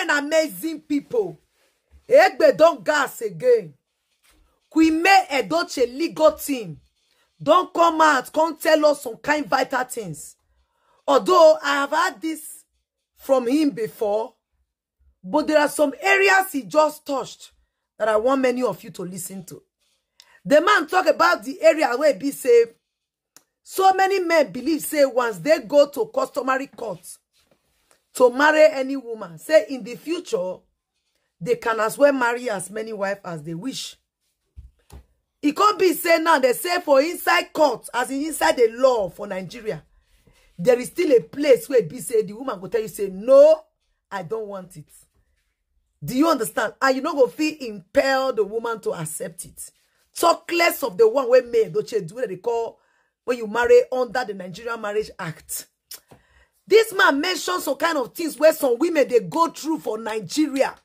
men amazing people. Egbe don't gas again. Queenmay Edochies legal team don't come out, come tell us some kind vital things. Although I have had this from him before, but there are some areas he just touched that I want many of you to listen to. The man talk about the area where be saved. So many men believe, say, once they go to customary courts to marry any woman, say in the future, they can as well marry as many wives as they wish. It can't be said now, they say for inside court, as in inside the law for Nigeria, there is still a place where be say the woman will tell you, say, no, I don't want it. Do you understand? And you not go feel impel the woman to accept it. Talk less of the one where May Edochie do what they call when you marry under the Nigerian Marriage Act. This man mentions some kind of things where some women they go through for Nigeria.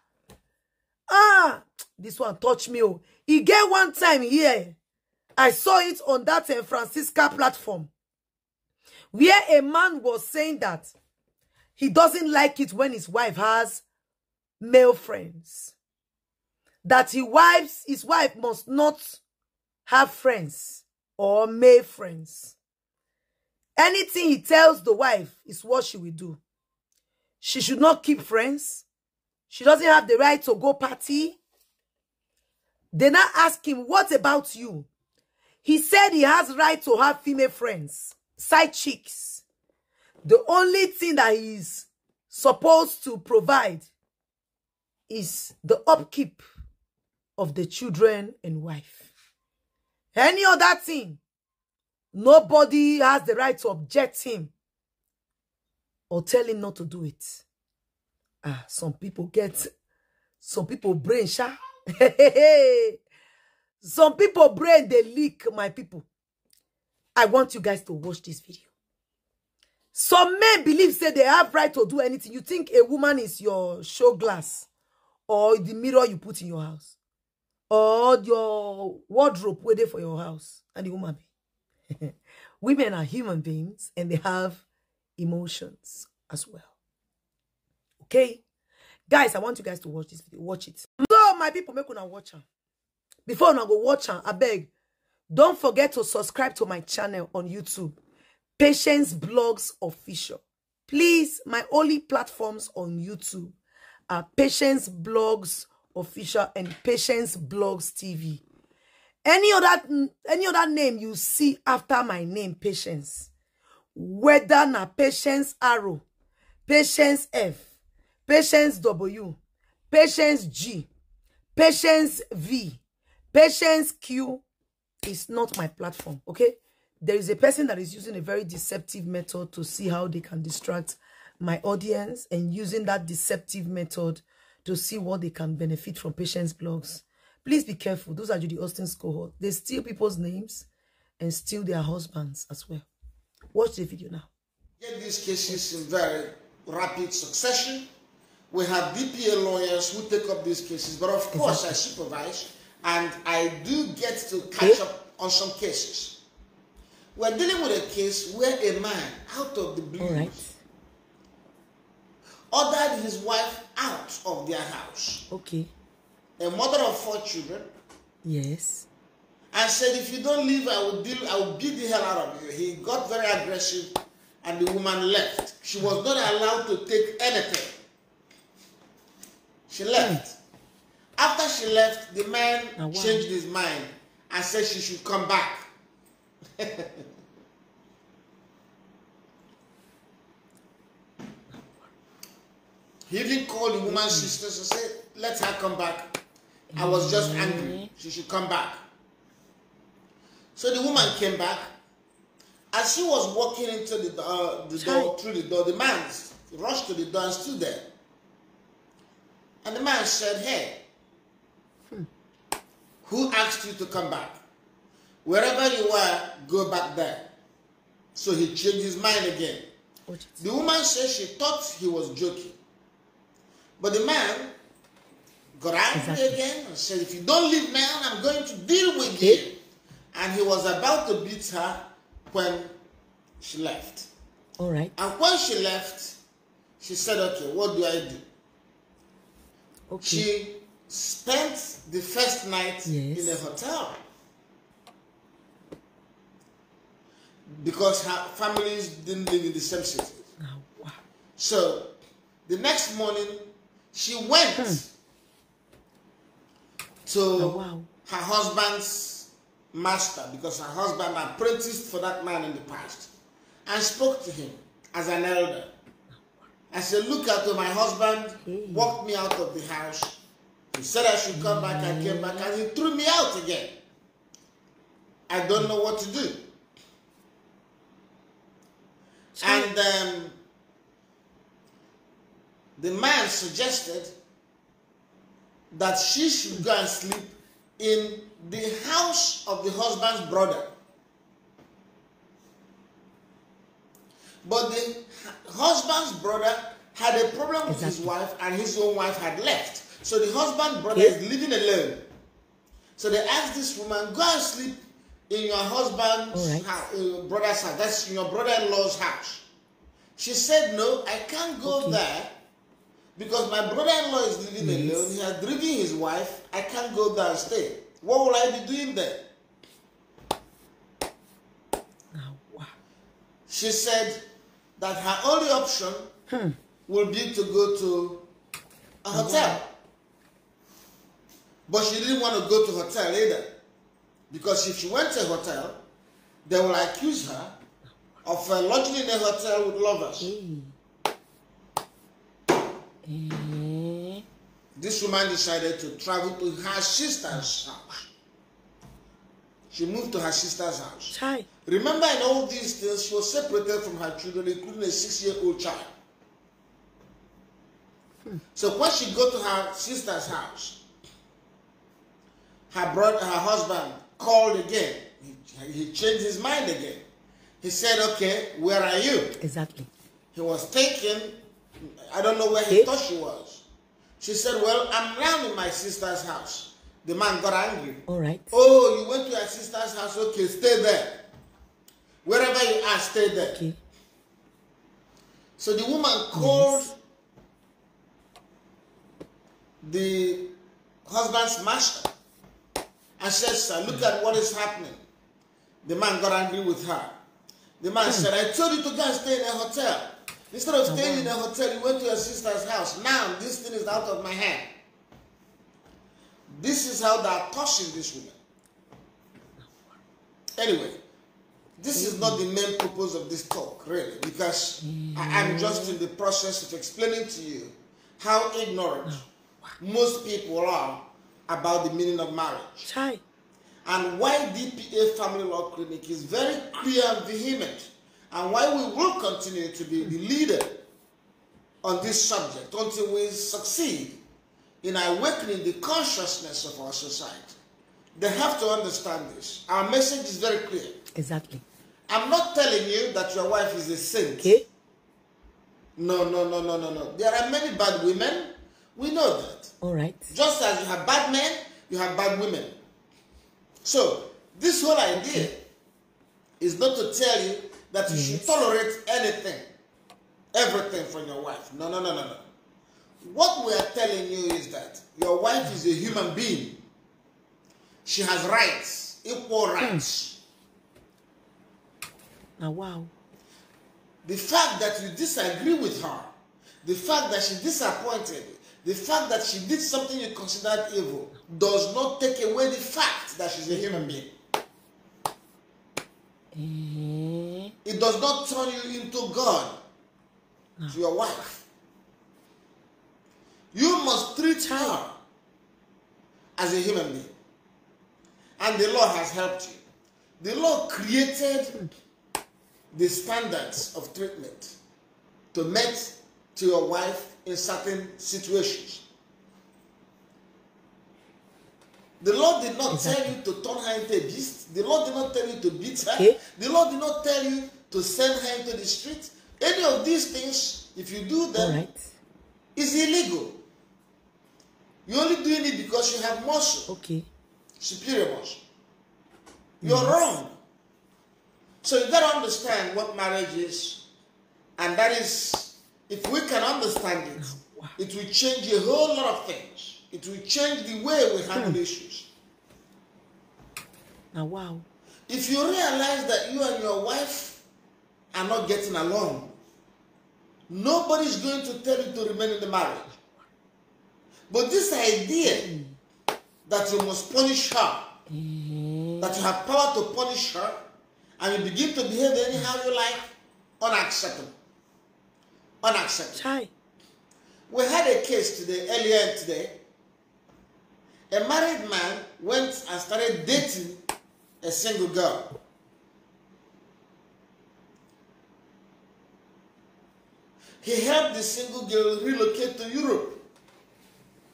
Ah, this one touched me. Oh. He get one time here. I saw it on that Francisca platform, where a man was saying that he doesn't like it when his wife has male friends. That his wife must not have friends or male friends. Anything he tells the wife is what she will do. She should not keep friends. She doesn't have the right to go party. They now ask him, what about you? He said he has right to have female friends, side chicks. The only thing that he's supposed to provide is the upkeep of the children and wife. Any other thing, nobody has the right to object him or tell him not to do it. Ah, some people brain sha. Some people brain they leak, my people. I want you guys to watch this video. Some men believe say they have right to do anything. You think a woman is your show glass or the mirror you put in your house or your wardrobe waiting for your house and the woman. Women are human beings and they have emotions as well. Okay? Guys, I want you guys to watch this video. Watch it. So, my people, make una watch her. Before I go watch her, I beg, don't forget to subscribe to my channel on YouTube. Patience Blogs Official. Please, my only platforms on YouTube are Patience Blogs Official and Patience Blogs TV. Any other name you see after my name, Patience, whether na Patience Arrow, Patience F, Patience W, Patience G, Patience V, Patience Q, is not my platform, okay? There is a person that is using a very deceptive method to see how they can distract my audience and using that deceptive method to see what they can benefit from Patience Blogs. Please be careful. Those are Judy Austin's cohort. They steal people's names and steal their husbands as well. Watch the video now. Get these cases in very rapid succession. We have DPA lawyers who take up these cases, but of course I supervise and I do get to catch up on some cases. We're dealing with a case where a man, out of the blue, ordered his wife out of their house. Okay. A mother of 4 children. Yes. And said, if you don't leave, I will beat the hell out of you. He got very aggressive and the woman left. She was not allowed to take anything. She left. After she left, the man changed his mind and said she should come back. He even called the woman's sisters and said, let her come back. I was just angry. She should come back. So the woman came back. As she was walking into the door, through the door, the man rushed to the door and stood there. And the man said, hey, who asked you to come back? Wherever you were, go back there. So he changed his mind again. The woman said she thought he was joking. But the man got angry again and said, if you don't leave now, I'm going to deal with you. And he was about to beat her when she left. All right. And when she left, she said, okay, what do I do? Okay. She spent the first night in a hotel because her families didn't live in the same city. Oh, wow. So the next morning, she went to her husband's master, because her husband apprenticed for that man in the past, and spoke to him as an elder. I said, look at my husband walked me out of the house. He said I should come back. I came back and he threw me out again. I don't know what to do. And the man suggested that she should go and sleep in the house of the husband's brother. But the husband's brother had a problem with his wife, and his own wife had left. So the husband's brother is living alone. So they asked this woman, go and sleep in your husband's house, brother's house. That's your brother-in-law's house. She said, no, I can't go there because my brother-in-law is living alone. He has driven his wife. I can't go there and stay. What will I be doing there? She said that her only option will be to go to a hotel. But she didn't want to go to a hotel either, because if she went to a hotel, they will accuse her of lodging in a hotel with lovers. This woman decided to travel to her sister's house. She moved to her sister's house. Remember, in all these things, she was separated from her children, including a 6-year-old child. So when she got to her sister's house, her husband called again. He changed his mind again. He said, okay, where are you? Exactly. He was thinking, I don't know where he thought she was. She said, well, I'm now in my sister's house. The man got angry. All right. Oh, you went to your sister's house? Okay, stay there. Wherever you are, stay there. Okay. So the woman called the husband's master and said, sir, look at what is happening. The man got angry with her. The man said, I told you to go and stay in a hotel. Instead of staying in a hotel, you went to your sister's house. Now, this thing is out of my hand. This is how they are tossing this woman. Anyway, this is not the main purpose of this talk, really, because I'm just in the process of explaining to you how ignorant most people are about the meaning of marriage. And why DPA Family Law Clinic is very clear and vehement, and why we will continue to be the leader on this subject until we succeed in awakening the consciousness of our society. They have to understand this. Our message is very clear. Exactly. I'm not telling you that your wife is a saint. Okay. No. There are many bad women. We know that. All right. Just as you have bad men, you have bad women. So, this whole idea is not to tell you that you should tolerate anything, everything from your wife. No. What we are telling you is that your wife is a human being. She has rights, equal rights. Now, wow. The fact that you disagree with her, the fact that she disappointed, the fact that she did something you considered evil, does not take away the fact that she's a human being. It does not turn you into God to your wife. You must treat her as a human being. And the law has helped you. The law created the standards of treatment to meet to your wife in certain situations. The law did not tell you to turn her into a beast. The law did not tell you to beat her. The law did not tell you to send her into the street. Any of these things, if you do them, is illegal. You're only doing it because you have muscle. Superior muscle. You're wrong. So you got to understand what marriage is. And that is, if we can understand it, It will change a whole lot of things. It will change the way we handle issues. Now, wow. If you realize that you and your wife are not getting along, nobody's going to tell you to remain in the marriage. But this idea that you must punish her, that you have power to punish her, and you begin to behave anyhow you like, unacceptable. Unacceptable. Chai. We had a case earlier today. A married man went and started dating a single girl. He helped the single girl relocate to Europe.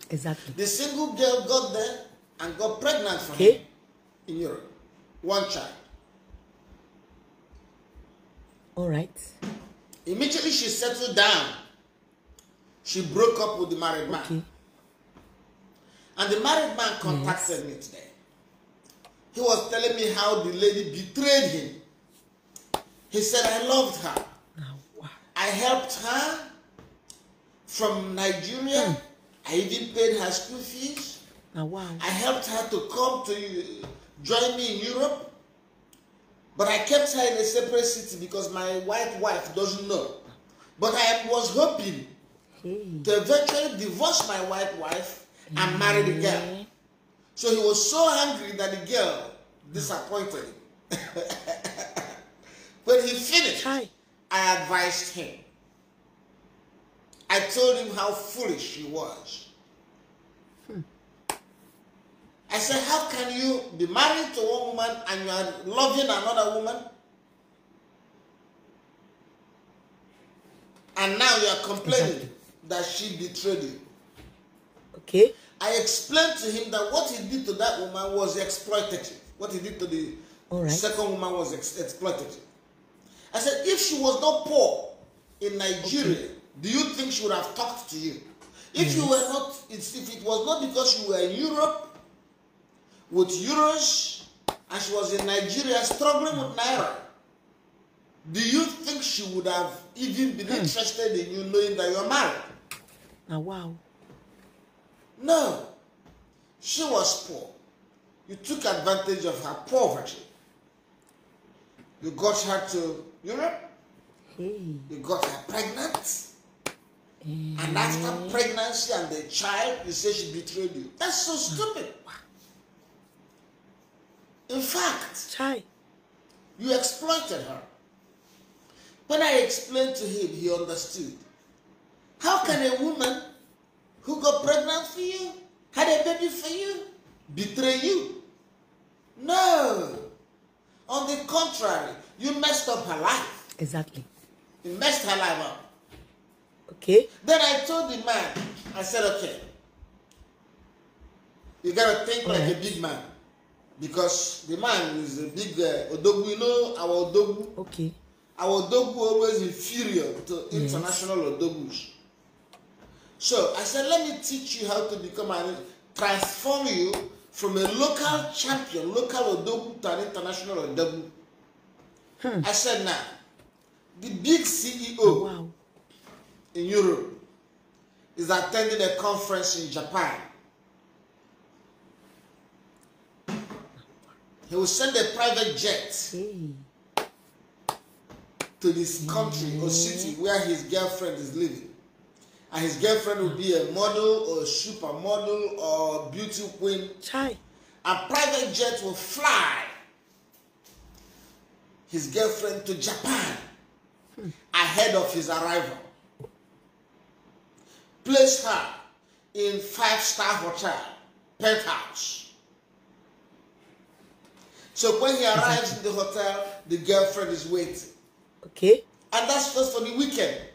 Exactly. The single girl got there and got pregnant for him in Europe. One child. All right. Immediately she settled down. She broke up with the married man. And the married man contacted me today. He was telling me how the lady betrayed him. He said, I loved her. Oh, wow. I helped her from Nigeria. I even paid her school fees. Oh, wow. I helped her to come to join me in Europe. But I kept her in a separate city because my white wife doesn't know. But I was hoping to eventually divorce my white wife and marry the girl. So he was so angry that the girl disappointed him. When he finished, I advised him. I told him how foolish he was. I said, how can you be married to one woman and you are loving another woman? And now you are complaining that she betrayed you. Okay. I explained to him that what he did to that woman was exploitative. What he did to the second woman was exploitative. I said, if she was not poor in Nigeria, do you think she would have talked to you? If you were not, if it was not because you were in Europe with euros and she was in Nigeria struggling with naira, do you think she would have even been interested in you knowing that you're married? Oh, wow. No. She was poor. You took advantage of her poverty. You got her to Europe. You got her pregnant. And after pregnancy and the child, you say she betrayed you. That's so stupid. In fact, you exploited her. When I explained to him, he understood. How can a woman who got pregnant for you, had a baby for you, betray you? No. On the contrary, you messed up her life. Exactly. You messed her life up. Okay. Then I told the man, I said, okay, you got to think like a big man. Because the man is a big Odogu. You know our Odogu? Okay. Our Odogu always inferior to international Odogus. So I said, let me teach you how to become transform you from a local champion, local Odogu to an international Odogu. I said, now, the big CEO in Europe is attending a conference in Japan. He will send a private jet to this country or city where his girlfriend is living. And his girlfriend will be a model or a supermodel or beauty queen. A private jet will fly his girlfriend to Japan ahead of his arrival. Place her in 5-star hotel, penthouse. So when he arrives in the hotel, the girlfriend is waiting. Okay. And that's just for the weekend.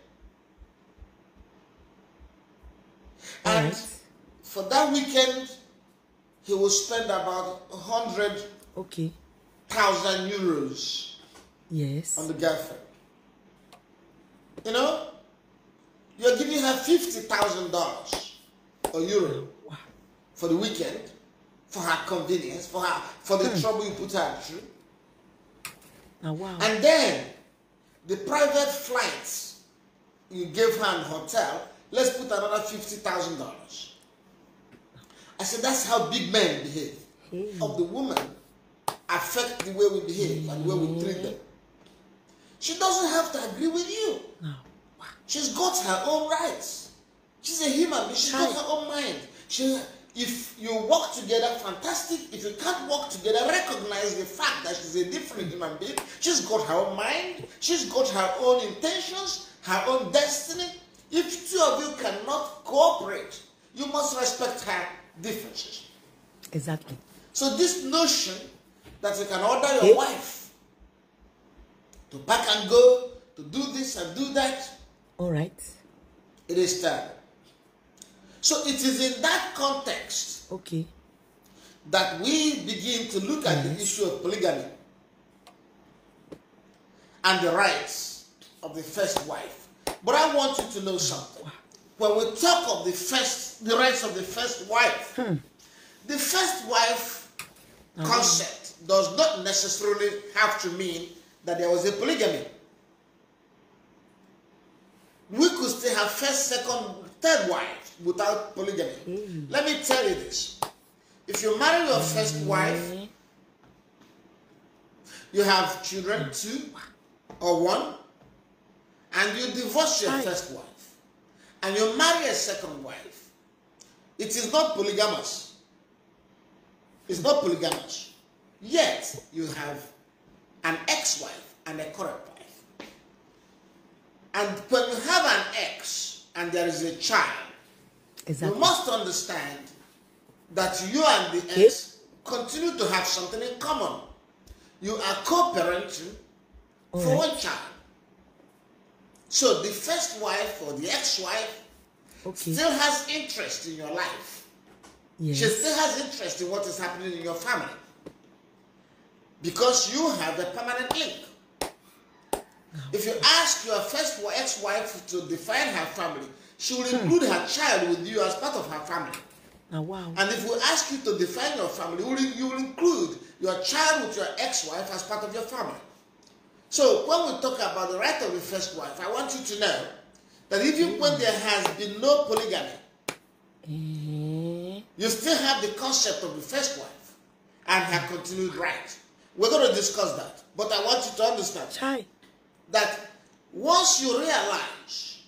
And for that weekend, he will spend about 100,000 euros on the girlfriend. You know, you're giving her $50,000 or euro for the weekend, for her convenience, for the trouble you put her through. And then the private flights you gave her in the hotel, Let's put another $50,000. I said, that's how big men behave. Of the woman affect the way we behave and the way we treat them. She doesn't have to agree with you. No. She's got her own rights. She's a human being. She's got her own mind. If you work together, fantastic. If you can't work together, recognize the fact that she's a different human being. She's got her own mind. She's got her own intentions, her own destiny. If two of you cannot cooperate, you must respect her differences. Exactly. So this notion that you can order your wife to pack and go, to do this and do that. All right. It is terrible. So it is in that context that we begin to look at the issue of polygamy and the rights of the first wife. But I want you to know something. When we talk of the rights of the first wife, the first wife concept does not necessarily have to mean that there was a polygamy. We could still have first, second, third wife without polygamy. Let me tell you this. If you marry your first wife, you have children, 2 or 1, and you divorce your first wife, and you marry a second wife, it is not polygamous. It's not polygamous. Yet, you have an ex-wife and a current wife. And when you have an ex and there is a child, you must understand that you and the ex continue to have something in common. You are co-parenting for one child. So the first wife or the ex-wife still has interest in your life. Yes. She still has interest in what is happening in your family. Because you have a permanent link. If you ask your first ex-wife to define her family, she will include her child with you as part of her family. And if we ask you to define your family, you will include your child with your ex-wife as part of your family. So when we talk about the right of the first wife, I want you to know that even when there has been no polygamy, you still have the concept of the first wife and her continued right. We're going to discuss that. But I want you to understand that once you realize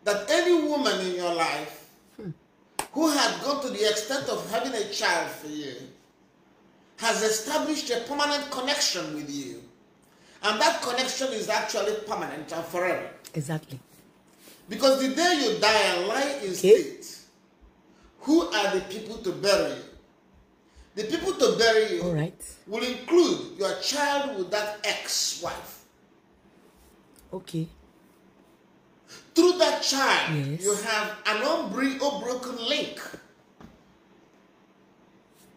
that any woman in your life who had gone to the extent of having a child for you has established a permanent connection with you, and that connection is actually permanent and forever. Exactly. Because the day you die and lie in state, who are the people to bury you? The people to bury you will include your child with that ex-wife. Through that child, you have an unbroken link.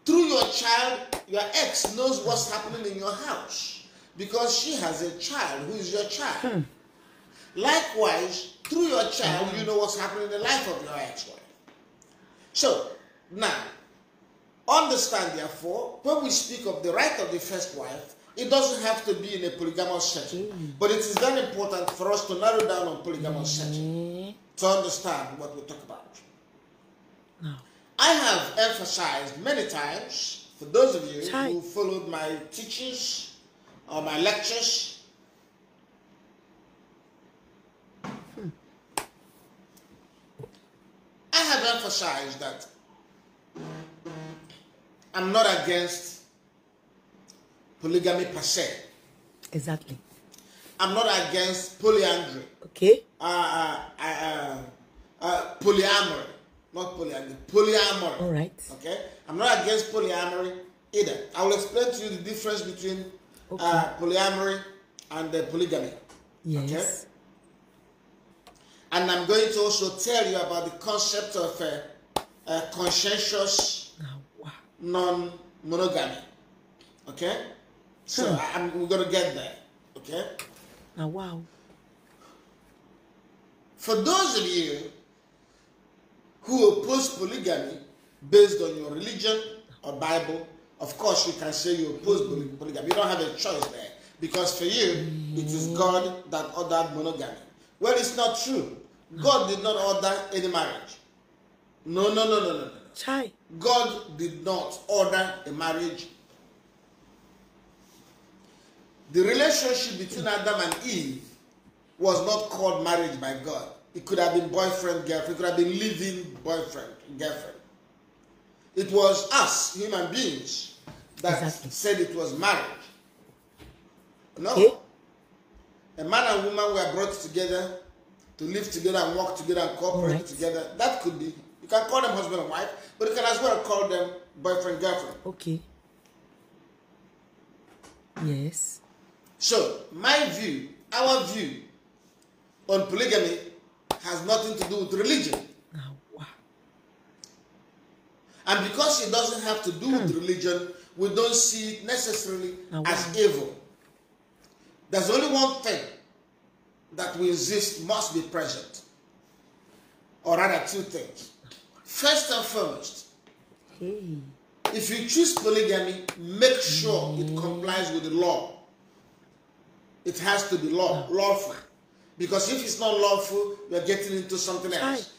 Through your child, your ex knows what's happening in your house because she has a child who is your child. Likewise, through your child, you know what's happening in the life of your ex-wife. So, now, understand therefore, when we speak of the right of the first wife, it doesn't have to be in a polygamous setting. But it is very important for us to narrow down on polygamous setting to understand what we talk about. I have emphasized many times, for those of you who followed my teachings or my lectures, I have emphasized that I'm not against polygamy per se. Exactly. I'm not against polyandry. Polyamory. Not polyandry. Polyamory. All right. Okay? I'm not against polyamory either. I will explain to you the difference between polyamory and polygamy. Yes. Okay? And I'm going to also tell you about the concept of conscientious non-monogamy. Okay? So we're going to get there. Okay? For those of you who oppose polygamy based on your religion or Bible, of course you can say you oppose polygamy. You don't have a choice there. Because for you, it is God that ordered monogamy. Well, it's not true. God did not order any marriage. No, no, no, no, no, no. Chai. God did not order a marriage. The relationship between Adam and Eve was not called marriage by God. It could have been boyfriend, girlfriend. It could have been living boyfriend, girlfriend. It was us, human beings, that said it was marriage. No. Okay. A man and woman were brought together to live together and work together and cooperate together. That could be. You can call them husband and wife, but you can as well call them boyfriend, girlfriend. Okay. Yes. So, my view, our view on polygamy has nothing to do with religion. Oh, wow. And because it doesn't have to do with religion, we don't see it necessarily as evil. There's only one thing that we insist must be present. Or rather, two things. First and foremost, if you choose polygamy, make sure it complies with the law. It has to be lawful. Because if it's not lawful, you're getting into something else.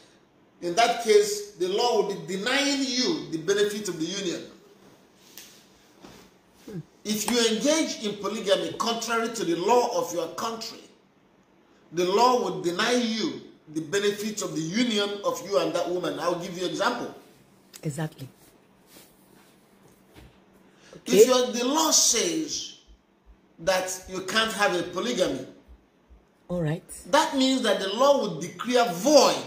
In that case, the law will be denying you the benefit of the union. If you engage in polygamy contrary to the law of your country, the law will deny you the benefits of the union of you and that woman. I'll give you an example. Exactly. Okay. If the law says that you can't have a polygamy, all right, that means that the law would declare void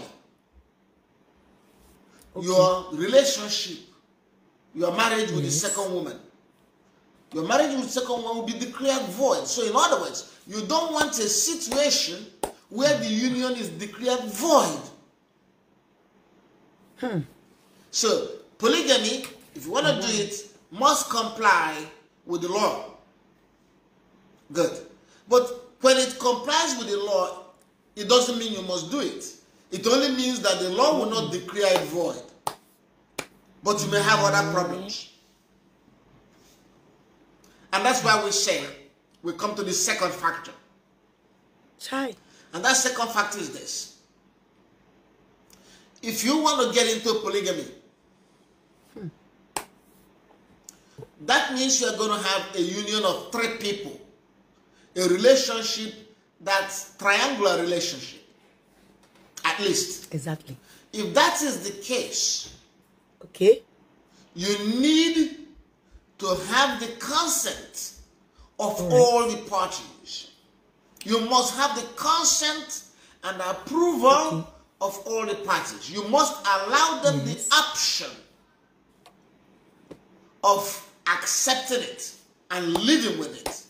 your relationship, your marriage with the second woman. Your marriage with the second woman will be declared void. So in other words, you don't want a situation where the union is declared void. So polygamy, if you want to do it, must comply with the law. Good. But when it complies with the law, it doesn't mean you must do it. It only means that the law will not declare it void. But you may have other problems. And that's why we say, we come to the second factor. And that second factor is this. If you want to get into polygamy, that means you're going to have a union of 3 people. A relationship that's triangular relationship. At least. Exactly. If that is the case, okay, you need to have the consent of all the parties. You must have the consent and approval of all the parties. You must allow them the option of accepting it and living with it.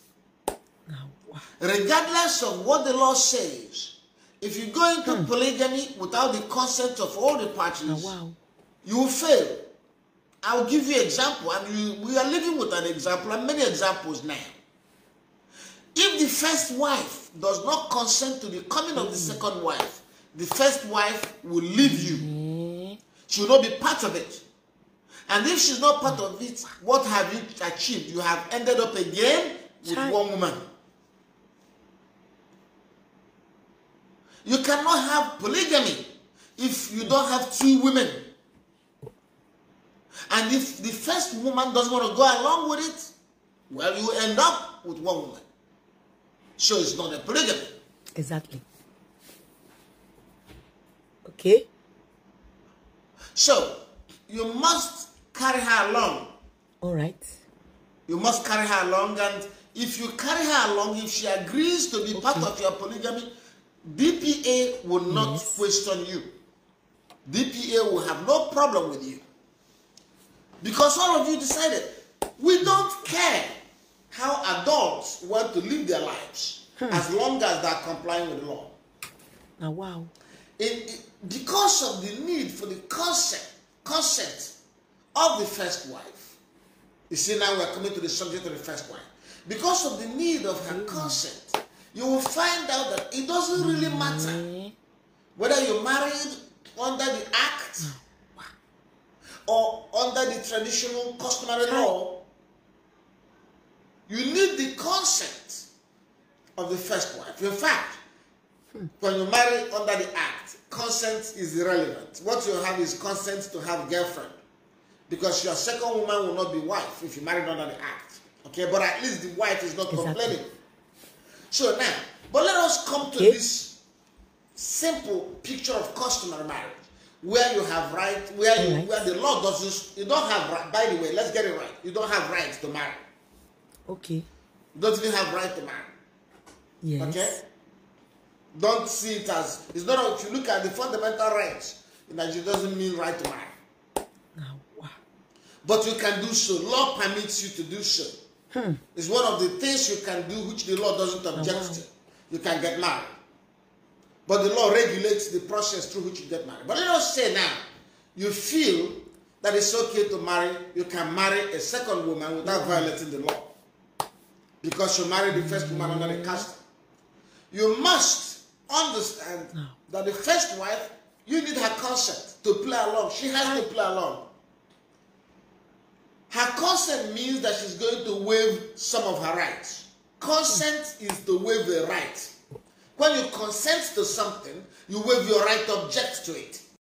Regardless of what the law says, if you go into polygamy without the consent of all the parties, you will fail. I'll give you an example, and we are living with an example, and many examples now. If the first wife does not consent to the coming of the second wife, the first wife will leave you. She will not be part of it. And if she's not part of it, what have you achieved? You have ended up again with one woman. You cannot have polygamy if you don't have 2 women. And if the first woman doesn't want to go along with it, well, you end up with 1 woman. So it's not a polygamy. Exactly. Okay. So you must carry her along. All right. You must carry her along, and if you carry her along, if she agrees to be part of your polygamy, DPA will not question you. DPA will have no problem with you. Because all of you decided, we don't care how adults want to live their lives as long as they are complying with the law. Oh, wow. Because of the need for the consent of the first wife. You see, now we are coming to the subject of the first wife. Because of the need of her consent, you will find out that it doesn't really matter whether you're married under the act or under the traditional customary law. You need the consent of the first wife. In fact, When you marry under the act, consent is irrelevant. What you have is consent to have girlfriend. Because your second woman will not be wife if you married under the act. Okay, but at least the wife is not complaining. So now, but let us come to this simple picture of customary marriage, where you have right, where the law doesn't, you don't have right, by the way, let's get it right, you don't have right to marry. Okay. You don't even have right to marry. Yes. Okay? Don't see it as, it's not, if you look at the fundamental rights, it doesn't mean right to marry. Wow. But you can do so. Law permits you to do so. It's one of the things you can do which the law doesn't object to. You can get married. But the law regulates the process through which you get married. But let us say now, you feel that it's okay to marry, you can marry a second woman without violating the law. Because you married the first woman under the custom. You must understand that the first wife, you need her consent to play along. She has to play along. Her consent means that she's going to waive some of her rights. Consent is to waive a right. When you consent to something, you waive your right to object to it.